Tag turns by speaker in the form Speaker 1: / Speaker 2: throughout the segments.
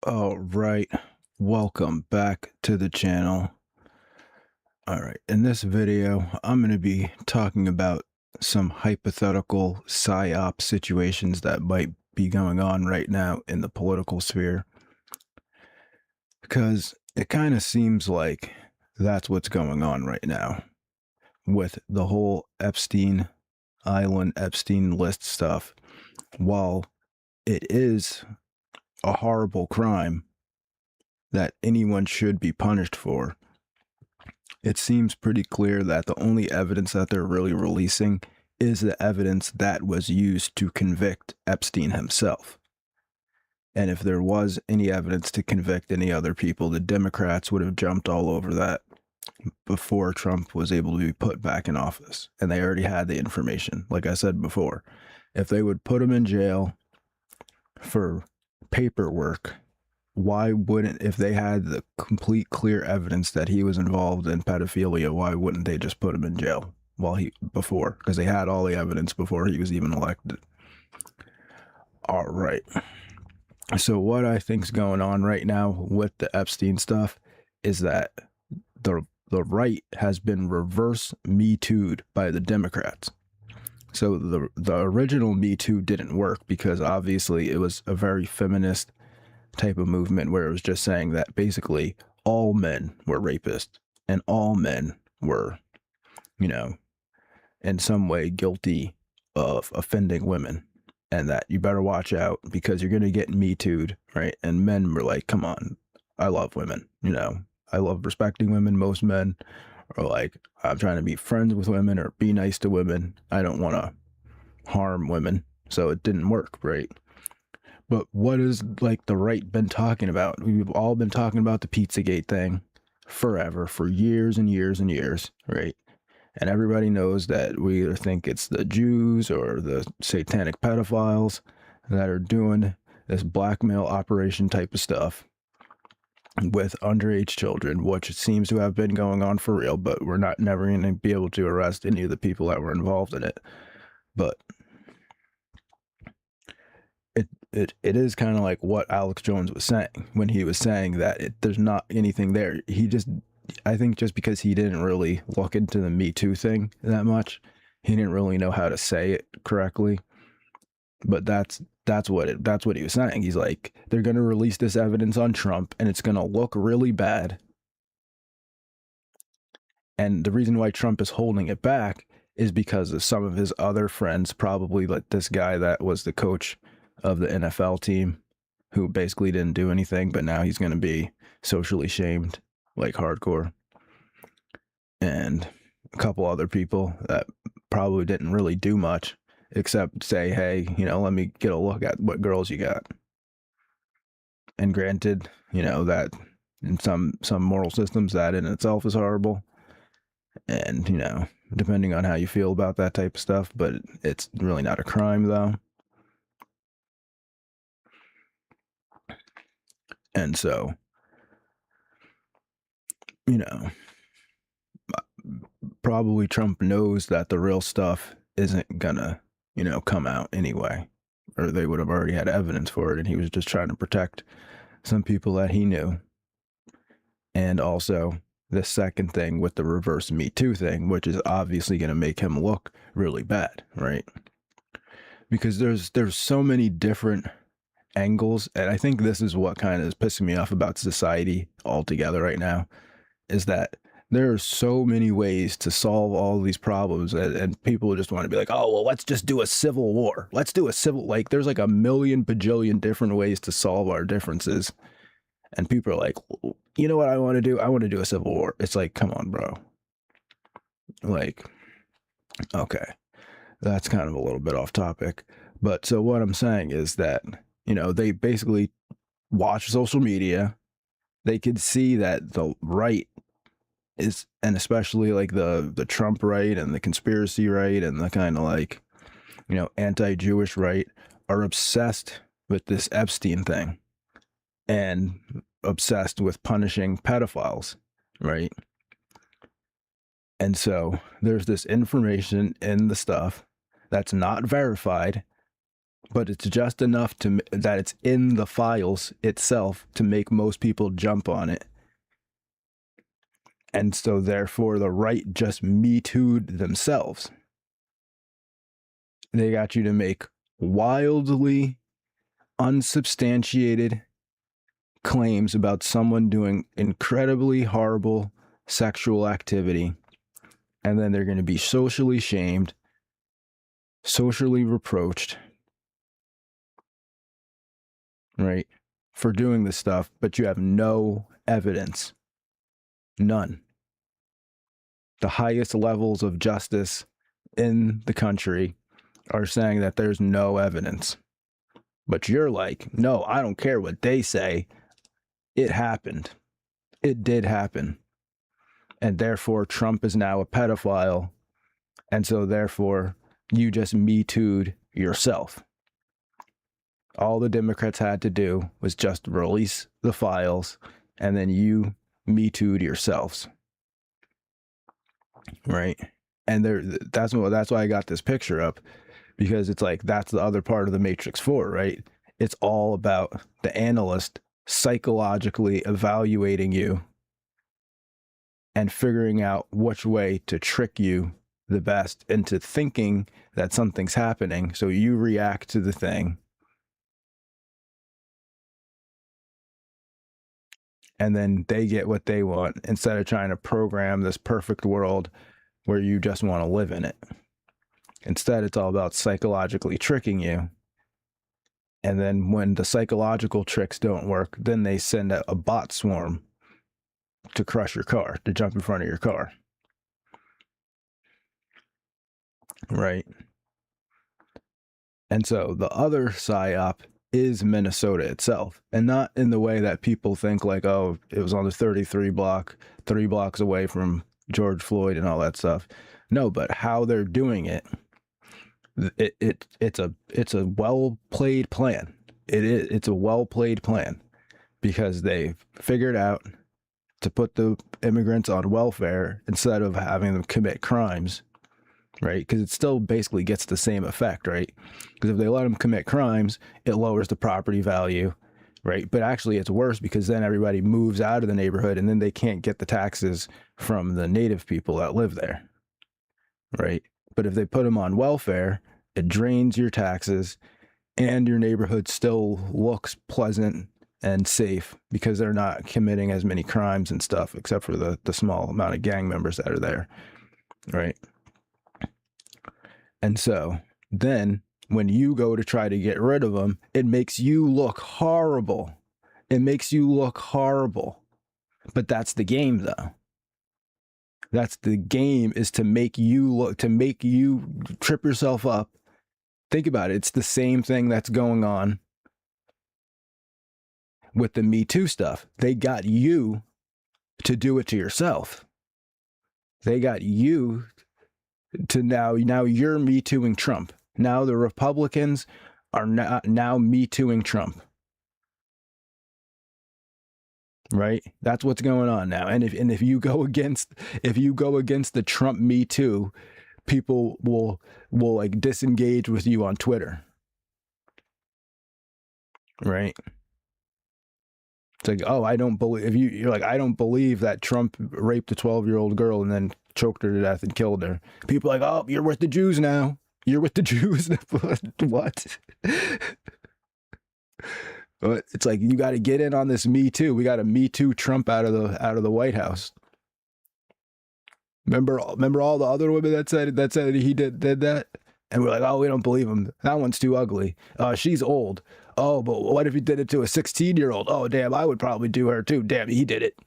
Speaker 1: All right, welcome back to the channel. All right, in this video, I'm going to be talking about some hypothetical psyop situations that might be going on right now in the political sphere, because it kind of seems like that's what's going on right now with the whole Epstein Island, Epstein list stuff. While it is a horrible crime that anyone should be punished for, it seems pretty clear that the only evidence that they're really releasing is the evidence that was used to convict Epstein himself. And if there was any evidence to convict any other people, the Democrats would have jumped all over that before Trump was able to be put back in office. And they already had the information. Like I said before, if they would put him in jail for paperwork, why wouldn't, if they had the complete clear evidence that he was involved in pedophilia, why wouldn't they just put him in jail before? Because they had all the evidence before he was even elected. All right. So what I think's going on right now with the Epstein stuff is that the right has been reverse Me Too'd by the Democrats. So the original Me Too didn't work because obviously it was a very feminist type of movement where it was just saying that basically all men were rapists and all men were, in some way guilty of offending women, and that you better watch out because you're going to get Me Too'd, right? And men were like, come on, I love women, I love respecting women. Most men are like, I'm trying to be friends with women or be nice to women. I don't want to harm women. So it didn't work, right? But what is the right been talking about? We've all been talking about the Pizzagate thing forever, for years and years and years, right? And everybody knows that we either think it's the Jews or the satanic pedophiles that are doing this blackmail operation type of stuff with underage children, which seems to have been going on for real, but we're never going to be able to arrest any of the people that were involved in it. But it is kind of like what Alex Jones was saying when he was saying that there's not anything there. I think just because he didn't really look into the Me Too thing that much, he didn't really know how to say it correctly. But that's what he was saying. He's like, they're going to release this evidence on Trump and it's going to look really bad. And the reason why Trump is holding it back is because of some of his other friends, probably like this guy that was the coach of the NFL team, who basically didn't do anything, but now he's going to be socially shamed like hardcore. And a couple other people that probably didn't really do much except say, hey, let me get a look at what girls you got. And granted, that in some moral systems that in itself is horrible. And, depending on how you feel about that type of stuff, but it's really not a crime though. And so, probably Trump knows that the real stuff isn't gonna, come out anyway, or they would have already had evidence for it. And he was just trying to protect some people that he knew. And also the second thing with the reverse Me Too thing, which is obviously going to make him look really bad, right? Because there's so many different angles, and I think this is what kind of is pissing me off about society altogether right now, is that there are so many ways to solve all these problems, and people just want to be like, oh, well, let's just do a civil war. Let's do a civil, there's like a million bajillion different ways to solve our differences. And people are like, you know what I want to do? I want to do a civil war. It's like, come on, bro. Okay, that's kind of a little bit off topic. But so what I'm saying is that, they basically watch social media. They could see that the right is, and especially like the Trump right and the conspiracy right and the kind of anti-Jewish right are obsessed with this Epstein thing and obsessed with punishing pedophiles, right? And so there's this information in the stuff that's not verified, but it's just enough that it's in the files itself to make most people jump on it. And so therefore the right just Me Too'd themselves. They got you to make wildly unsubstantiated claims about someone doing incredibly horrible sexual activity, and then they're going to be socially shamed, socially reproached, right, for doing this stuff, but you have no evidence. None. The highest levels of justice in the country are saying that there's no evidence. But you're like, no, I don't care what they say. It happened. It did happen. And therefore, Trump is now a pedophile. And so therefore, you just Me Too'd yourself. All the Democrats had to do was just release the files, and then you Me Too'd yourselves. Right? And that's why I got this picture up, because it's like, that's the other part of the Matrix 4, right? It's all about the analyst psychologically evaluating you and figuring out which way to trick you the best into thinking that something's happening. So you react to the thing. And then they get what they want instead of trying to program this perfect world where you just want to live in it. Instead, it's all about psychologically tricking you. And then when the psychological tricks don't work, then they send a bot swarm to crush your car, to jump in front of your car. Right? And so the other psyop is Minnesota itself, and not in the way that people think, like, oh, it was on the 33 block, 3 blocks away from George Floyd and all that stuff. No, but how they're doing it. It's a well played plan. It's a well played plan, because they've figured out to put the immigrants on welfare instead of having them commit crimes, right? Because it still basically gets the same effect, right? Because if they let them commit crimes, it lowers the property value, right? But actually it's worse, because then everybody moves out of the neighborhood, and then they can't get the taxes from the native people that live there, right? But if they put them on welfare, it drains your taxes, and your neighborhood still looks pleasant and safe, because they're not committing as many crimes and stuff, except for the small amount of gang members that are there, right? And so then when you go to try to get rid of them, it makes you look horrible. It makes you look horrible. But that's the game, though. That's the game, is to make you trip yourself up. Think about it. It's the same thing that's going on with the Me Too stuff. They got you to do it to yourself. They got you to now you're Me Tooing Trump. Now the Republicans are now Me Tooing Trump. Right? That's what's going on now. And if you go against the Trump Me Too, people will like disengage with you on Twitter. Right? It's like, oh, I don't believe, you're like, I don't believe that Trump raped a 12-year-old girl and then choked her to death and killed her. People are like, oh, you're with the Jews now. You're with the Jews. What? But it's like, you got to get in on this Me Too. We got to Me Too Trump out of the White House. Remember all the other women that said he did that, and we're like, oh, we don't believe him. That one's too ugly. She's old. Oh, but what if he did it to a 16-year-old? Oh, damn, I would probably do her too. Damn, he did it.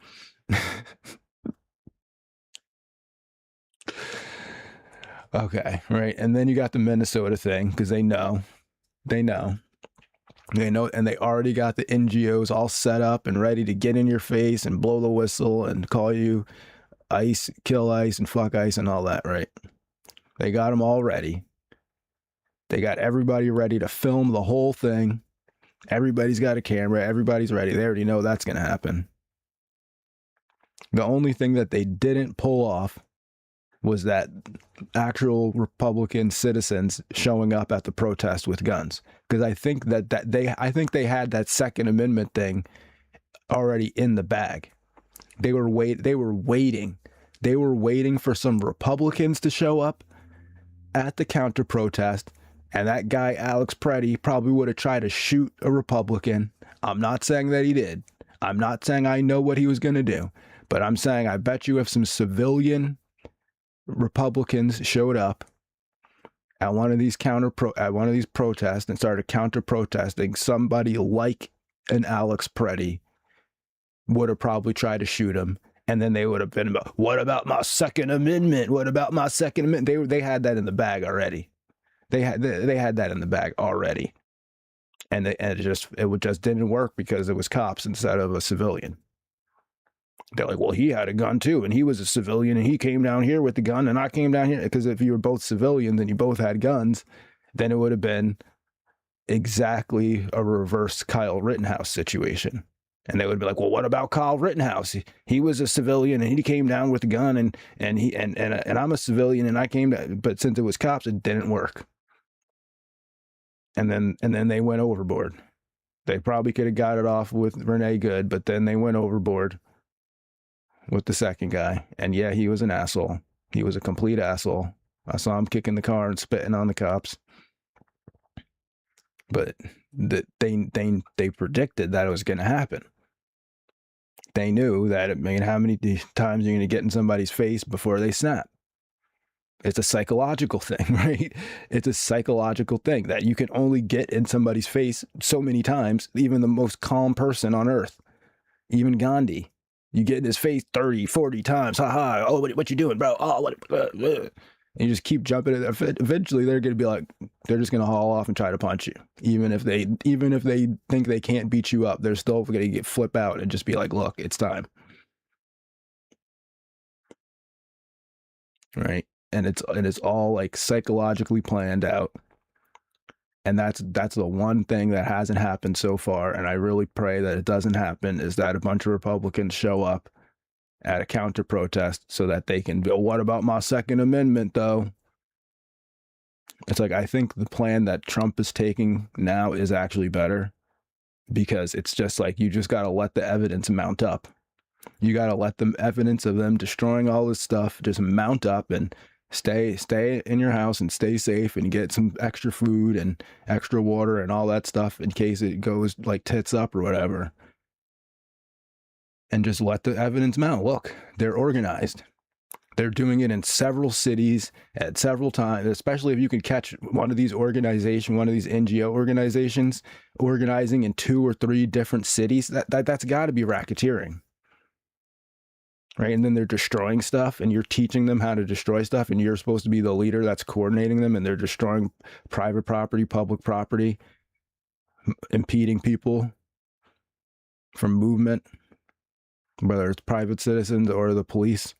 Speaker 1: Okay, right. And then you got the Minnesota thing, because they know, and they already got the NGOs all set up and ready to get in your face and blow the whistle and call you ICE, kill ICE, and fuck ICE and all that, right? They got them all ready. They got everybody ready to film the whole thing. Everybody's got a camera. Everybody's ready. They already know that's going to happen. The only thing that they didn't pull off was that actual Republican citizens showing up at the protest with guns. Because I think they had that Second Amendment thing already in the bag. They were waiting for some Republicans to show up at the counter protest, and that guy Alex Preddy probably would have tried to shoot a Republican. I'm not saying that he did. I'm not saying I know what he was going to do, but I'm saying I bet you if some civilian Republicans showed up at one of these protests and started counter protesting, somebody like an Alex Preddy would have probably tried to shoot him. And then they would have been about, what about my Second Amendment? What about my Second Amendment? They had that in the bag already. They had that in the bag already. And it just didn't work because it was cops instead of a civilian. They're like, well, he had a gun too, and he was a civilian, and he came down here with the gun, and I came down here. Because if you were both civilians and you both had guns, then it would have been exactly a reverse Kyle Rittenhouse situation. And they would be like, well, what about Kyle Rittenhouse? He was a civilian, and he came down with a gun, and I'm a civilian, and I came down, but since it was cops, it didn't work. And then they went overboard. They probably could have got it off with Renee Good, but then they went overboard with the second guy. And yeah, he was an asshole. He was a complete asshole. I saw him kicking the car and spitting on the cops. But they predicted that it was going to happen. They knew that, how many times you're going to get in somebody's face before they snap. It's a psychological thing, right? It's a psychological thing that you can only get in somebody's face so many times, even the most calm person on earth, even Gandhi. You get in his face 30, 40 times. Ha ha. Oh, what you doing, bro? Oh, what? And you just keep jumping. Eventually, they're going to be like, they're just going to haul off and try to punch you. Even if they think they can't beat you up, they're still going to flip out and just be like, look, it's time. Right. And it's all like psychologically planned out. And that's the one thing that hasn't happened so far, and I really pray that it doesn't happen, is that a bunch of Republicans show up at a counter protest so that they can go, what about my Second Amendment, though? It's like, I think the plan that Trump is taking now is actually better, because it's just like, you just got to let the evidence mount up. You got to let the evidence of them destroying all this stuff just mount up, and stay in your house and stay safe, and get some extra food and extra water and all that stuff in case it goes like tits up or whatever. And just let the evidence mount. Look, they're organized. They're doing it in several cities at several times, especially if you can catch one of these NGO organizations organizing in 2 or 3 different cities. That's got to be racketeering. Right. And then they're destroying stuff, and you're teaching them how to destroy stuff, and you're supposed to be the leader that's coordinating them, and they're destroying private property, public property, impeding people from movement, whether it's private citizens or the police.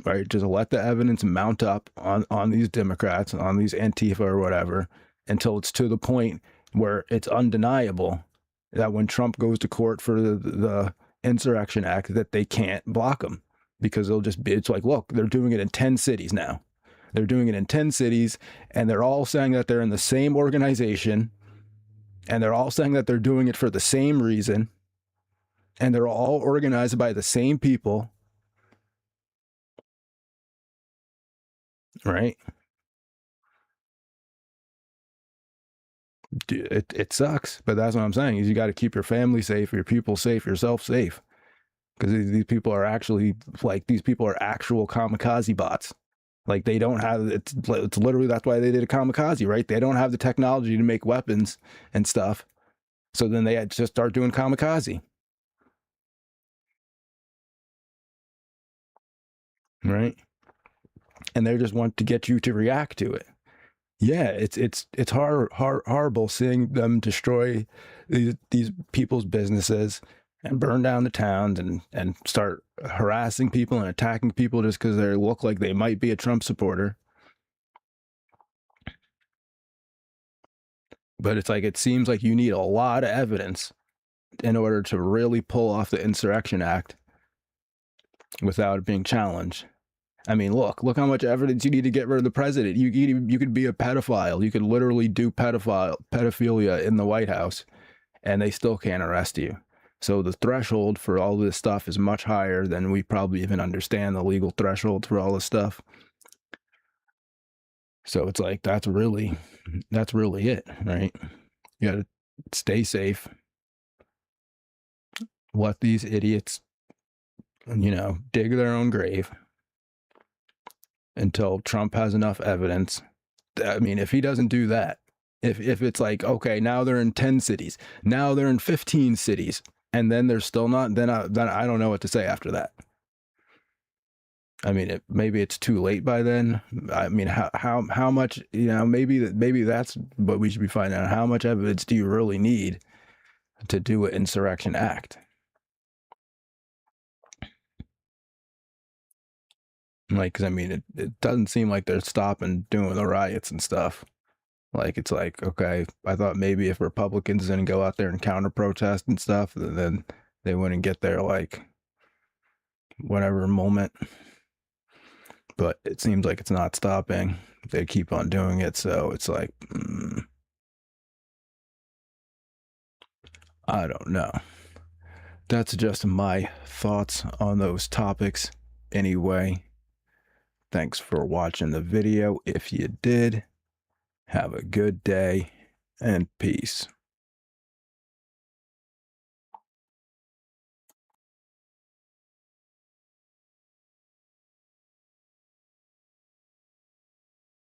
Speaker 1: Right. Just let the evidence mount up on these Democrats, on these Antifa or whatever, until it's to the point where it's undeniable that when Trump goes to court for the Insurrection Act, that they can't block them, because it's like, look, they're doing it in 10 cities now. They're doing it in 10 cities, and they're all saying that they're in the same organization, and they're all saying that they're doing it for the same reason, and they're all organized by the same people. Right? It sucks, but that's what I'm saying, is you got to keep your family safe, your people safe, yourself safe, because these people are actually actual kamikaze bots. Like, they don't have, it's literally, that's why they did a kamikaze, right? They don't have the technology to make weapons and stuff, so then they just start doing kamikaze, right? And they just want to get you to react to it. Yeah, it's horrible seeing them destroy these people's businesses and burn down the towns and start harassing people and attacking people just because they look like they might be a Trump supporter. But it's like, it seems like you need a lot of evidence in order to really pull off the Insurrection Act without it being challenged. I mean, look how much evidence you need to get rid of the president. You could be a pedophile. You could literally do pedophilia in the White House, and they still can't arrest you. So the threshold for all this stuff is much higher than we probably even understand the legal threshold for all this stuff. So it's like that's really it, right? You got to stay safe. Let these idiots, dig their own grave until Trump has enough evidence. I mean, if he doesn't do that, if it's like, okay, now they're in 10 cities, now they're in 15 cities, and then they're still not, then I don't know what to say after that. I mean, maybe it's too late by then. I mean, how much, maybe that's what we should be finding out. How much evidence do you really need to do an insurrection act? Like, because I mean, it doesn't seem like they're stopping doing the riots and stuff. Like, it's like, okay, I thought maybe if Republicans didn't go out there and counter protest and stuff, then they wouldn't get their, like, whatever moment. But it seems like it's not stopping. They keep on doing it. So it's like, I don't know. That's just my thoughts on those topics anyway. Thanks for watching the video. If you did, have a good day and peace.